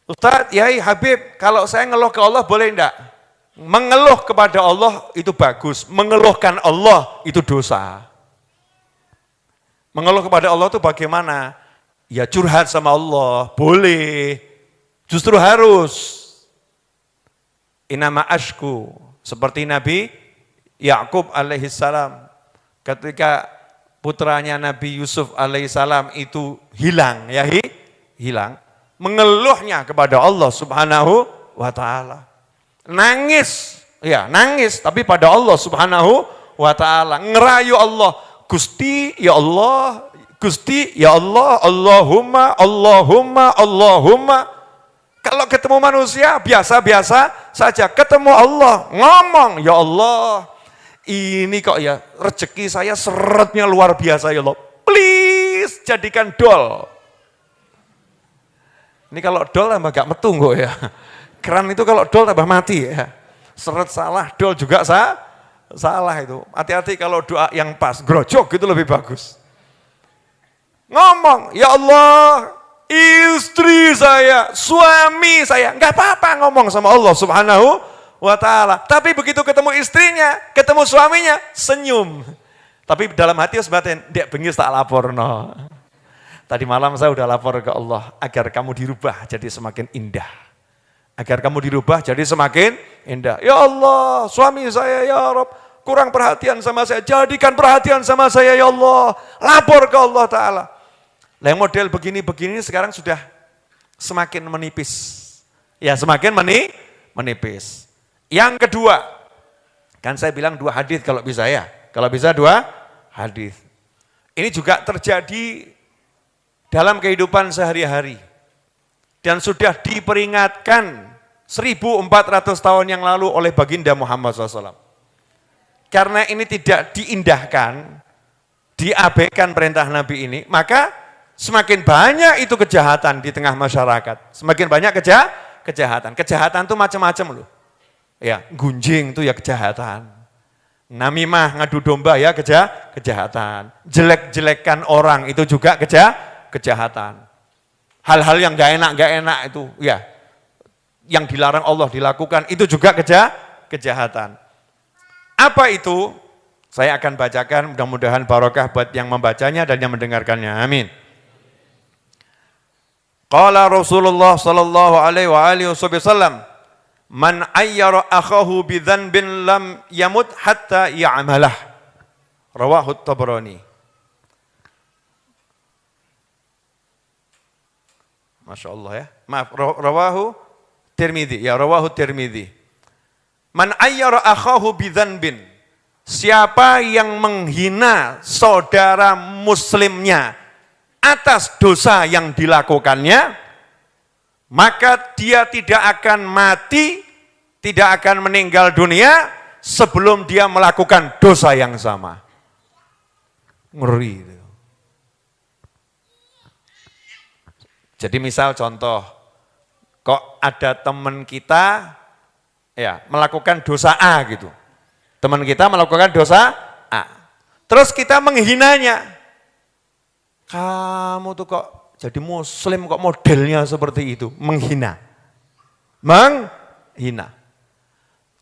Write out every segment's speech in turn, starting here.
Ustadz, Yai, Habib, kalau saya ngeluh ke Allah boleh enggak? Mengeluh kepada Allah itu bagus, mengeluhkan Allah itu dosa. Mengeluh kepada Allah itu bagaimana? Ya curhat sama Allah, boleh, justru harus. Inama ashku, seperti Nabi Yakub alaihissalam, ketika putranya Nabi Yusuf alaihissalam itu hilang, hilang, mengeluhnya kepada Allah subhanahu wa ta'ala. Nangis, ya nangis, tapi pada Allah subhanahu wa ta'ala. Ngerayu Allah, Gusti ya Allah, Gusti ya Allah, Allahumma, Allahumma, Allahumma. Kalau ketemu manusia biasa-biasa saja, ketemu Allah ngomong, ya Allah, ini kok ya rezeki saya seretnya luar biasa ya Allah, please jadikan dol. Ini kalau dol tambah gak metu kok ya. Keran itu kalau dol tambah mati ya. Seret salah, dol juga salah itu. Hati-hati kalau doa yang pas, grojok itu lebih bagus. Ngomong, ya Allah, istri saya, suami saya, nggak apa-apa ngomong sama Allah subhanahu wa ta'ala. Tapi begitu ketemu istrinya, ketemu suaminya, senyum. Tapi dalam hati harus batin, dia bengis tak lapor. No. Tadi malam saya udah lapor ke Allah, agar kamu dirubah jadi semakin indah. Agar kamu dirubah jadi semakin indah. Ya Allah, suami saya ya Rabb, kurang perhatian sama saya, jadikan perhatian sama saya ya Allah. Lapor ke Allah Ta'ala. Yang model begini-begini sekarang sudah semakin menipis. Ya semakin menipis. Yang kedua, kan saya bilang 2 hadis kalau bisa ya. Kalau bisa 2 hadis. Ini juga terjadi dalam kehidupan sehari-hari. Dan sudah diperingatkan 1400 tahun yang lalu oleh baginda Muhammad SAW. Karena ini tidak diindahkan, diabaikan perintah Nabi ini, maka semakin banyak itu kejahatan di tengah masyarakat. Semakin banyak kejahatan. Kejahatan itu macam-macam loh. Ya, gunjing itu ya kejahatan. Namimah, ngadu domba ya kejahatan. Jelek-jelekan orang itu juga kejahatan. Hal-hal yang gak enak itu ya, yang dilarang Allah dilakukan itu juga kejahatan. Apa itu? Saya akan bacakan, mudah-mudahan barokah buat yang membacanya dan yang mendengarkannya. Amin. Qala Rasulullah sallallahu alaihi wasallam, man ayyara akhahu bi dzanbin lam yamut hatta ya'malah. Rawahu Tabrani. Masya Allah ya. Maaf, rawahu Tirmidzi. Ya, rawahu Tirmidzi. Man ayyara akhahu bidzanbin. Siapa yang menghina saudara muslimnya atas dosa yang dilakukannya, maka dia tidak akan mati, tidak akan meninggal dunia sebelum dia melakukan dosa yang sama. Ngeri itu. Jadi misal contoh, kok ada teman kita ya melakukan dosa A gitu. Teman kita melakukan dosa A. Terus kita menghinanya. Kamu tuh kok jadi muslim kok modelnya seperti itu, menghina. Menghina.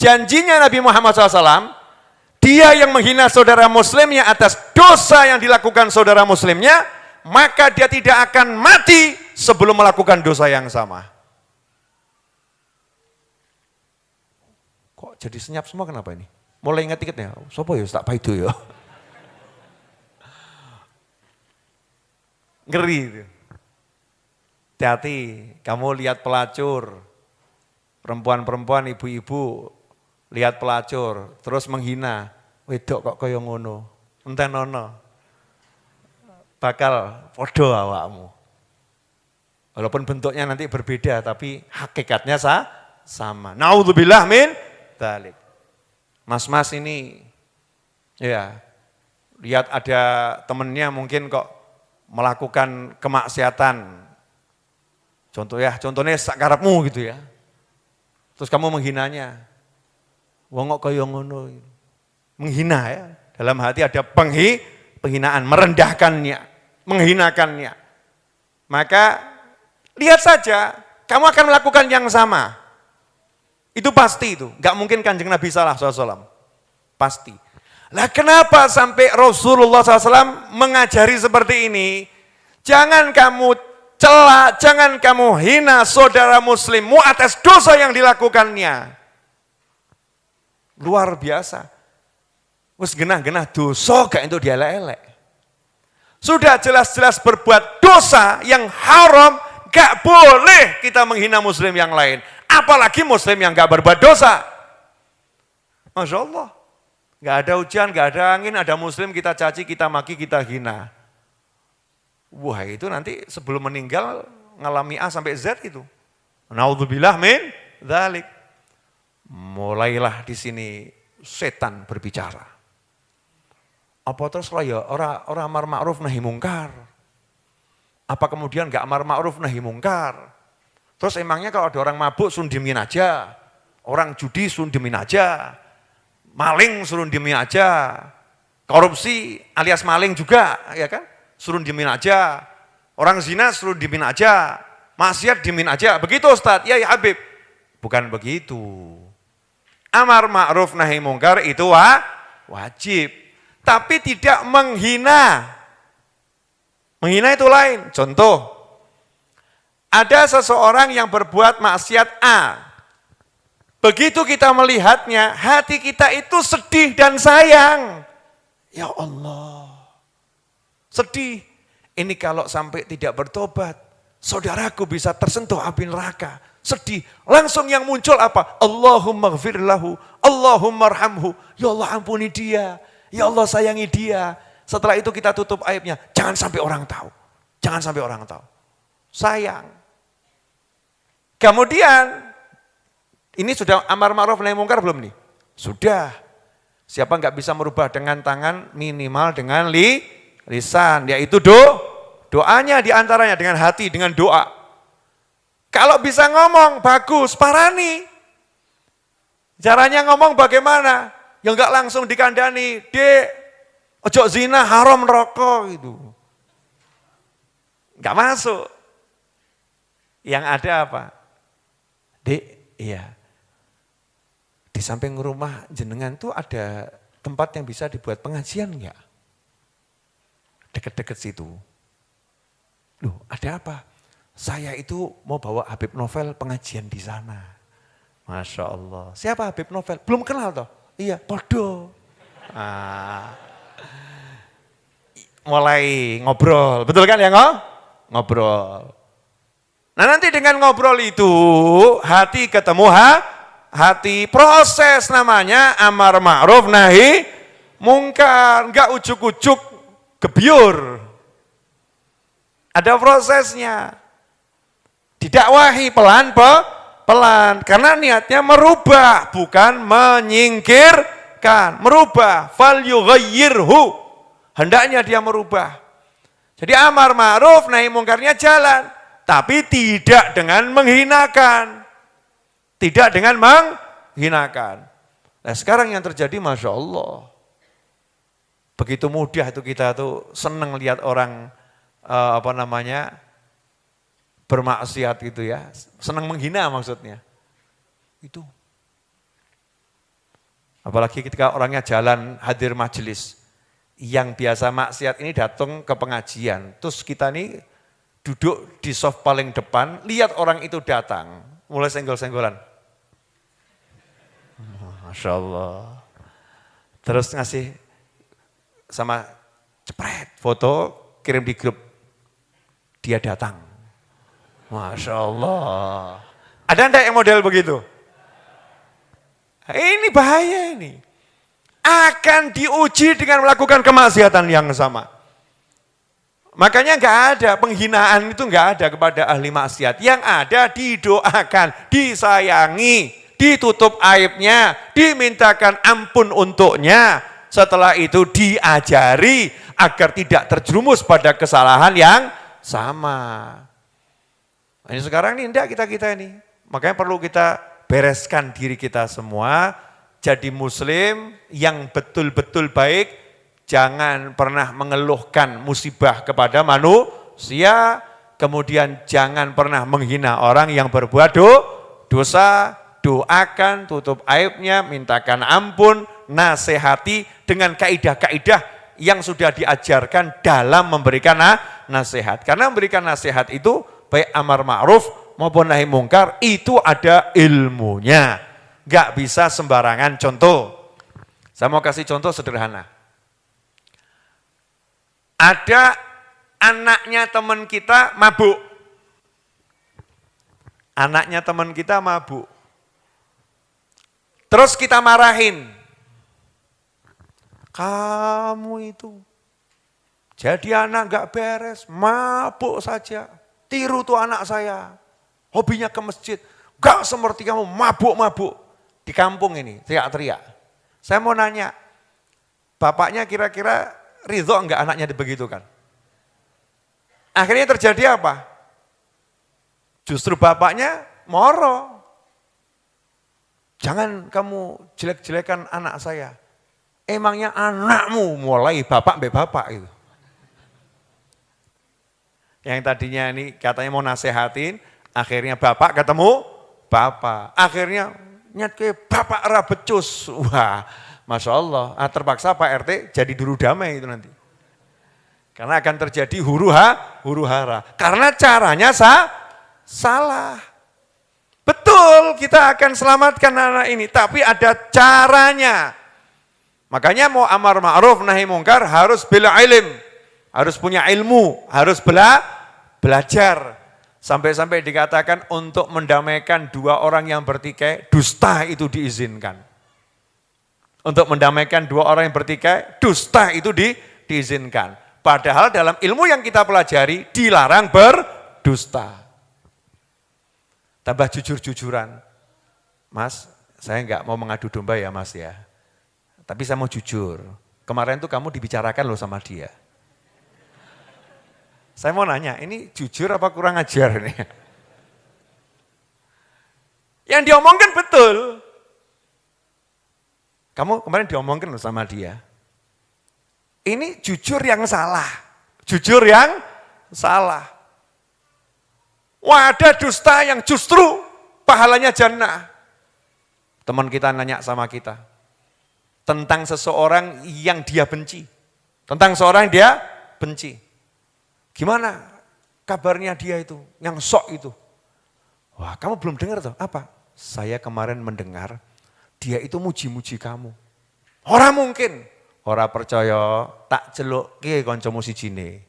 Janjinya Nabi Muhammad SAW, dia yang menghina saudara muslimnya atas dosa yang dilakukan saudara muslimnya, maka dia tidak akan mati sebelum melakukan dosa yang sama. Kok jadi senyap semua kenapa ini? Mulai ingat-ingat ya, sopo ya tak paido ya. Ngeri itu. Hati-hati, kamu lihat pelacur, perempuan-perempuan, ibu-ibu, lihat pelacur, terus menghina, wedok kok kaya ngono, entenono, bakal podo awakmu. Walaupun bentuknya nanti berbeda, tapi hakikatnya sama. Naudzubillah min dzalik. Mas-mas ini, ya, lihat ada temennya mungkin kok melakukan kemaksiatan. Contohnya sakarepmu gitu ya. Terus kamu menghinanya. Wong kok kaya ngono. Menghina ya. Dalam hati ada penghinaan, merendahkannya, menghinakannya. Maka lihat saja, kamu akan melakukan yang sama. Itu pasti itu, nggak mungkin Kanjeng Nabi salah SAW. Pasti. Lah kenapa sampai Rasulullah SAW mengajari seperti ini? Jangan kamu cela, jangan kamu hina saudara muslimmu atas dosa yang dilakukannya. Luar biasa. Wes genah-genah dosa gak itu dielek-elek. Sudah jelas-jelas berbuat dosa yang haram, gak boleh kita menghina muslim yang lain. Apalagi muslim yang gak berbuat dosa. Masya Allah. Gak ada hujan, gak ada angin, ada muslim kita caci, kita maki, kita hina. Wah itu nanti sebelum meninggal ngalami A sampai Z itu. Naudzubillah min dzalik. Mulailah di sini setan berbicara. Apa terus lah ya orang amar ma'ruf nahi mungkar. Apa kemudian gak amar ma'ruf nahi mungkar. Terus emangnya kalau ada orang mabuk suruh diemin aja, orang judi suruh diemin aja, maling suruh diemin aja, korupsi alias maling juga, ya kan? Suruh diemin aja, orang zina suruh diemin aja, maksiat diemin aja. Begitu Ustaz, ya Habib. Bukan begitu. Amar ma'ruf nahi mungkar itu wajib, tapi tidak menghina. Menghina itu lain. Contoh. Ada seseorang yang berbuat maksiat A. Begitu kita melihatnya, hati kita itu sedih dan sayang. Ya Allah. Sedih. Ini kalau sampai tidak bertobat, saudaraku bisa tersentuh api neraka. Sedih. Langsung yang muncul apa? Allahumma ghfir lahu, Allahumma arhamhu. Ya Allah ampuni dia. Ya Allah sayangi dia. Setelah itu kita tutup aibnya. Jangan sampai orang tahu. Jangan sampai orang tahu. Sayang. Kemudian, ini sudah amar ma'ruf nahi mungkar belum nih? Sudah. Siapa nggak bisa merubah dengan tangan, minimal dengan lisan. Yaitu doanya diantaranya dengan hati, dengan doa. Kalau bisa ngomong, bagus, parani. Caranya ngomong bagaimana? Ya nggak langsung dikandani, dek, ojo zina, haram rokok gitu. Nggak masuk. Yang ada apa? Dek, iya. Di samping rumah jenengan tuh ada tempat yang bisa dibuat pengajian enggak? Deket-deket situ. Loh, ada apa? Saya itu mau bawa Habib Novel pengajian di sana. Masya Allah. Siapa Habib Novel? Belum kenal toh? Iya, podo. Mulai ngobrol, betul kan ya ngobrol. Nah nanti dengan ngobrol itu hati ketemu hati, proses namanya amar ma'ruf nahi mungkar, enggak ujuk-ujuk gebyur. Ada prosesnya. Didakwahi pelan karena niatnya merubah bukan menyingkirkan, merubah. Fal yughayyirhu. Hendaknya dia merubah. Jadi amar ma'ruf nahi mungkarnya jalan. Tapi tidak dengan menghinakan. Tidak dengan menghinakan. Nah sekarang yang terjadi Masya Allah. Begitu mudah itu kita tuh senang lihat orang bermaksiat gitu ya. Senang menghina maksudnya. Itu. Apalagi ketika orangnya jalan hadir majelis. Yang biasa maksiat ini datang ke pengajian. Terus kita nih duduk di soft paling depan, lihat orang itu datang, mulai senggol-senggolan. Masya Allah. Terus ngasih sama cepret, foto, kirim di grup. Dia datang. Masya Allah. Ada enggak yang model begitu? Ini bahaya ini. Akan diuji dengan melakukan kemaksiatan yang sama. Makanya enggak ada, penghinaan itu enggak ada kepada ahli maksiat. Yang ada didoakan, disayangi, ditutup aibnya, dimintakan ampun untuknya. Setelah itu diajari agar tidak terjerumus pada kesalahan yang sama. Ini sekarang ini enggak kita ini. Makanya perlu kita bereskan diri kita semua, jadi muslim yang betul-betul baik. Jangan pernah mengeluhkan musibah kepada manusia. Kemudian jangan pernah menghina orang yang berbuat dosa, doakan, tutup aibnya, mintakan ampun, nasihati dengan kaidah-kaidah yang sudah diajarkan dalam memberikan nasihat. Karena memberikan nasihat itu baik amar ma'ruf maupun nahi mungkar itu ada ilmunya. Gak bisa sembarangan. Contoh, saya mau kasih contoh sederhana. Ada anaknya teman kita mabuk. Anaknya teman kita mabuk. Terus kita marahin. Kamu itu jadi anak gak beres, mabuk saja. Tiru tuh anak saya. Hobinya ke masjid. Gak seperti kamu, mabuk-mabuk. Di kampung ini, teriak-teriak. Saya mau nanya, bapaknya kira-kira ridho enggak anaknya dibegitukan? Akhirnya terjadi apa? Justru bapaknya moro. Jangan kamu jelek-jelekan anak saya. Emangnya anakmu mulai bapak mbak bapak itu. Yang tadinya ini katanya mau nasehatin, akhirnya bapak ketemu bapak. Akhirnya nyat ke bapak rabecus. Wah, Masya Allah. Terpaksa Pak RT jadi duru damai itu nanti. Karena akan terjadi huru hara. Karena caranya salah. Betul, kita akan selamatkan anak ini. Tapi ada caranya. Makanya mau amar ma'ruf nahi mungkar harus bila ilm. Harus punya ilmu, harus belajar. Sampai-sampai dikatakan untuk mendamaikan dua orang yang bertikai, dusta itu diizinkan. Untuk mendamaikan dua orang yang bertikai, dusta itu diizinkan. Padahal dalam ilmu yang kita pelajari, dilarang berdusta. Tambah jujur-jujuran. Mas, saya enggak mau mengadu domba ya mas ya. Tapi saya mau jujur. Kemarin tuh kamu dibicarakan loh sama dia. Saya mau nanya, ini jujur apa kurang ajar nih? Yang diomongkan betul. Kamu kemarin diomongkan loh sama dia. Ini jujur yang salah. Jujur yang salah. Wah, ada dusta yang justru pahalanya jannah. Teman kita nanya sama kita. Tentang seseorang yang dia benci. Tentang seorang yang dia benci. Gimana kabarnya dia itu, yang sok itu? Wah, kamu belum dengar tuh, apa? Saya kemarin mendengar, dia itu muji-muji kamu. Orang mungkin, orang percaya, tak celuk ke koncomu sijine.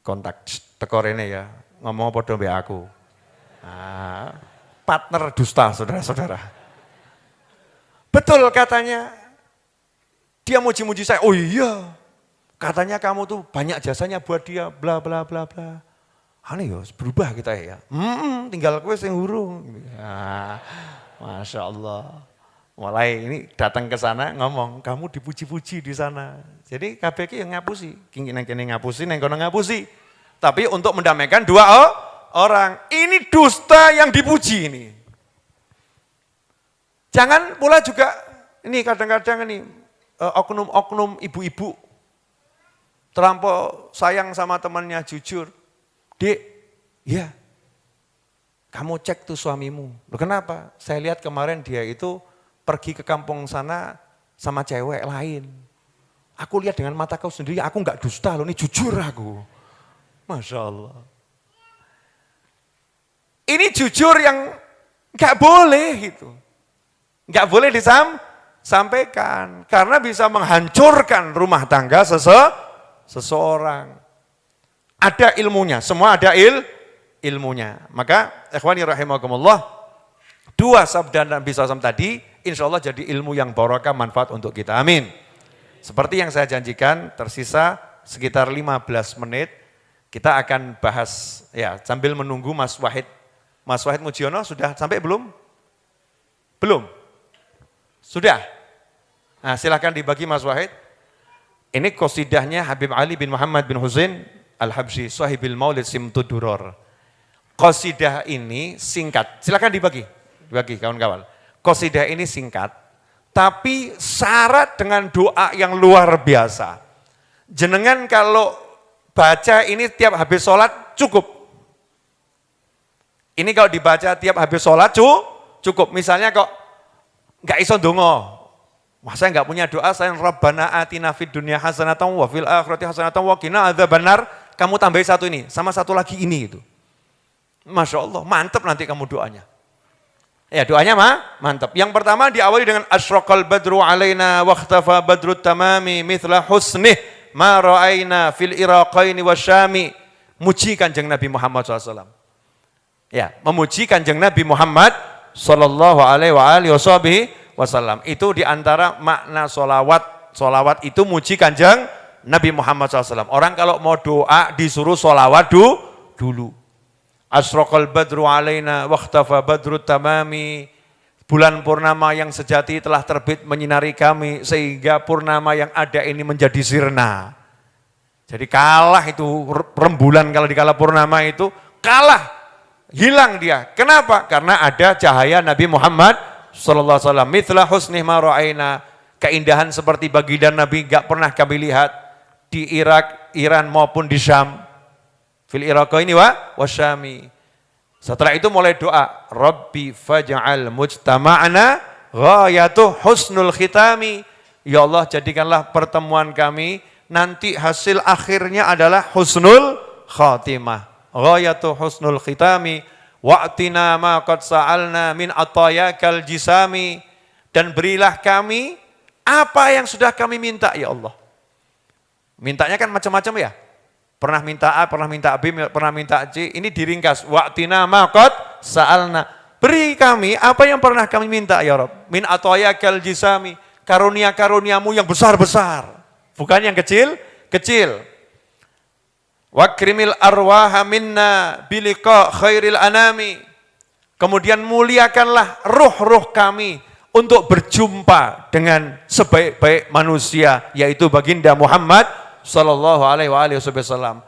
Kontak teko rene ya, ngomong podo mbek aku. Nah, partner dusta saudara-saudara. Betul katanya, dia muji-muji saya, oh iya. Katanya kamu tuh banyak jasanya buat dia, bla bla bla bla. Aneh ya, berubah kita ya. Tinggal kue sing hurung. Nah, Masya Allah. Mulai ini datang ke sana ngomong, kamu dipuji-puji di sana. Jadi KBK yang ngapusi, kini ngapusi, neng kono ngapusi. Tapi untuk mendamaikan dua orang, ini dusta yang dipuji ini. Jangan pula juga, ini kadang-kadang ini oknum-oknum ibu-ibu. Terlampau sayang sama temannya, jujur. Dek, ya kamu cek tuh suamimu. Loh kenapa? Saya lihat kemarin dia itu pergi ke kampung sana sama cewek lain. Aku lihat dengan mata kau sendiri, aku enggak dusta loh, ini jujur aku. Masya Allah. Ini jujur yang enggak boleh gitu. Enggak boleh disampaikan. Karena bisa menghancurkan rumah tangga seseorang. Ada ilmunya, semua ada ilmunya. Maka ikhwani rahimakumullah, dua sabda Nabi SAW tadi, insya Allah jadi ilmu yang barokah, manfaat untuk kita. Amin. Seperti yang saya janjikan, tersisa sekitar 15 menit, kita akan bahas, ya sambil menunggu Mas Wahid. Mas Wahid Mujiono sudah sampai belum? Belum? Sudah? Nah silakan dibagi Mas Wahid. Ini qasidahnya Habib Ali bin Muhammad bin Husain Al-Habsyi, Sahibil Maulid Simtud Duror. Qasidah ini singkat, silakan dibagi kawan-kawan. Qasidah ini singkat, tapi syarat dengan doa yang luar biasa. Jenengan kalau baca ini tiap habis sholat cukup. Ini kalau dibaca tiap habis sholat cukup. Misalnya kok nggak iso ndonga, wah saya nggak punya doa, saya Rabbana atina fid dunya hasanatan wa fil akhirati hasanatan wa qina adzabannar. Kamu tambahin satu ini, sama satu lagi ini itu. Masya Allah, mantap nanti kamu doanya. Ya doanya mantap. Yang pertama diawali dengan asyraqal badru alaina waqtafa badrut tamami mithla husnih ma ra'aina fil iraqaini wasyami. Muji Kanjeng Nabi Muhammad SAW. Ya, memuji Kanjeng Nabi Muhammad sallallahu alaihi wasallam. Itu diantara makna solawat. Solawat itu muji Kanjeng Nabi Muhammad SAW. Orang kalau mau doa disuruh solawat dulu. Asraqal badru alaina waqtafa badrut tamami. Bulan purnama yang sejati telah terbit menyinari kami sehingga purnama yang ada ini menjadi sirna. Jadi kalah itu rembulan kalau dikala purnama itu kalah, hilang dia. Kenapa? Karena ada cahaya Nabi Muhammad sallallahu alaihi wasallam. Mithla husnih ma ra'aina. Keindahan seperti baginda Nabi enggak pernah kami lihat di Irak, Iran maupun di Syam. Fil Iraqaini wasyami. Setelah itu mulai doa, Rabbi faj'al mujtama'ana ghayatu husnul khitami. Ya Allah, jadikanlah pertemuan kami nanti hasil akhirnya adalah husnul khatimah. Ghayatu husnul khitami wa'tina ma qad sa'alna min atayakal jisami. Dan berilah kami apa yang sudah kami minta ya Allah. Mintanya kan macam-macam ya. Pernah minta A, pernah minta B, pernah minta C. Ini diringkas. Waqtina ma qad sa'alna. Beri kami apa yang pernah kami minta ya Rabb. Min atayakal jisami. Karunia-karuniamu yang besar-besar. Bukan yang kecil-kecil. Wakrimil arwaha minna biliqa khairil anami. Kemudian muliakanlah ruh-ruh kami untuk berjumpa dengan sebaik-baik manusia, yaitu baginda Muhammad sallallahu alaihi wasallam.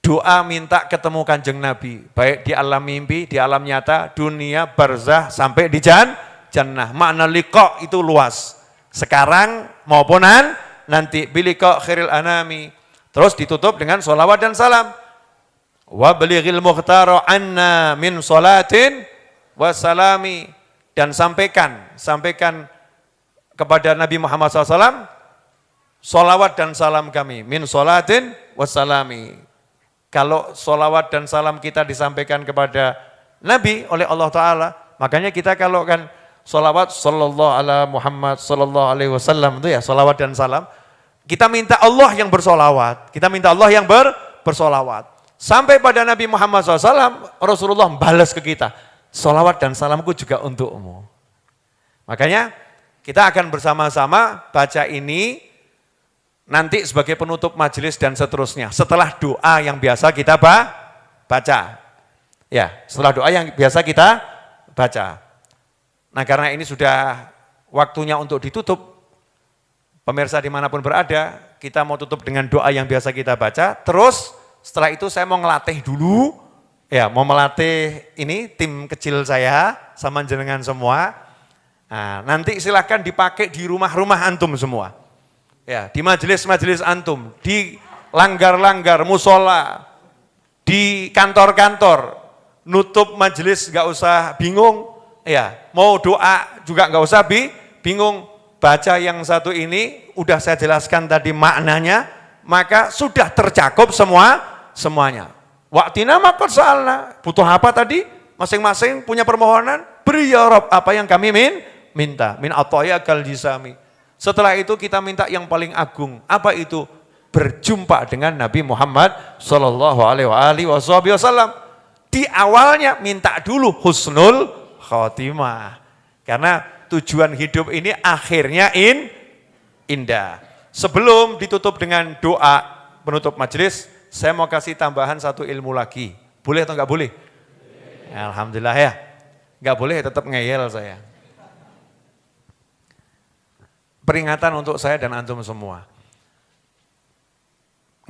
Doa minta ketemu Kanjeng Nabi, baik di alam mimpi, di alam nyata, dunia, barzah, sampai di jannah. Makna liqa itu luas. Sekarang maupun nanti biliqa khairil anami. Terus ditutup dengan sholawat dan salam. Wa balighil muhtara anna min salatin wa salami. Dan sampaikan kepada Nabi Muhammad SAW, sholawat dan salam kami, min sholatin wassalami. Kalau sholawat dan salam kita disampaikan kepada Nabi oleh Allah Ta'ala, makanya kita kalau kan sholawat sallallahu ala Muhammad sallallahu alaihi wasallam itu ya sholawat dan salam, kita minta Allah yang bersolawat, kita minta Allah yang bersolawat. Sampai pada Nabi Muhammad SAW, Rasulullah balas ke kita, sholawat dan salamku juga untukmu. Makanya kita akan bersama-sama baca ini nanti sebagai penutup majelis dan seterusnya. Setelah doa yang biasa kita baca. Ya, setelah doa yang biasa kita baca. Nah karena ini sudah waktunya untuk ditutup, pemirsa dimanapun berada, kita mau tutup dengan doa yang biasa kita baca. Terus setelah itu saya mau ngelatih dulu, ya mau melatih ini tim kecil saya sama jenengan semua. Nah, nanti silahkan dipakai di rumah-rumah antum semua. Ya, di majelis-majelis antum, di langgar-langgar, musola, di kantor-kantor, nutup majelis gak usah bingung, ya mau doa juga gak usah bingung, baca yang satu ini, udah saya jelaskan tadi maknanya, maka sudah tercakup semuanya. Waqtina ma qad sa'alna, butuh apa tadi? Masing-masing punya permohonan, beri ya Rabb apa yang kami minta, min atayakal jisami. Setelah itu kita minta yang paling agung. Apa itu? Berjumpa dengan Nabi Muhammad sallallahu alaihi wasallam. Di awalnya minta dulu husnul khotimah. Karena tujuan hidup ini akhirnya indah. Sebelum ditutup dengan doa penutup majelis, saya mau kasih tambahan satu ilmu lagi. Boleh atau enggak boleh? Alhamdulillah ya. Enggak boleh tetap ngeyel saya. Peringatan untuk saya dan antum semua.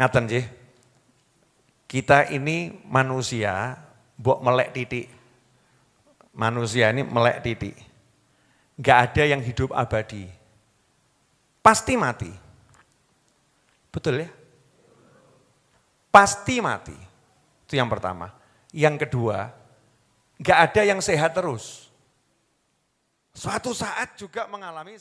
Ngaten Jih, kita ini manusia, mbok melek titik. Manusia ini melek titik. Enggak ada yang hidup abadi. Pasti mati. Betul ya? pasti mati. Itu yang pertama. Yang kedua, nggak ada yang sehat terus. Suatu saat juga mengalami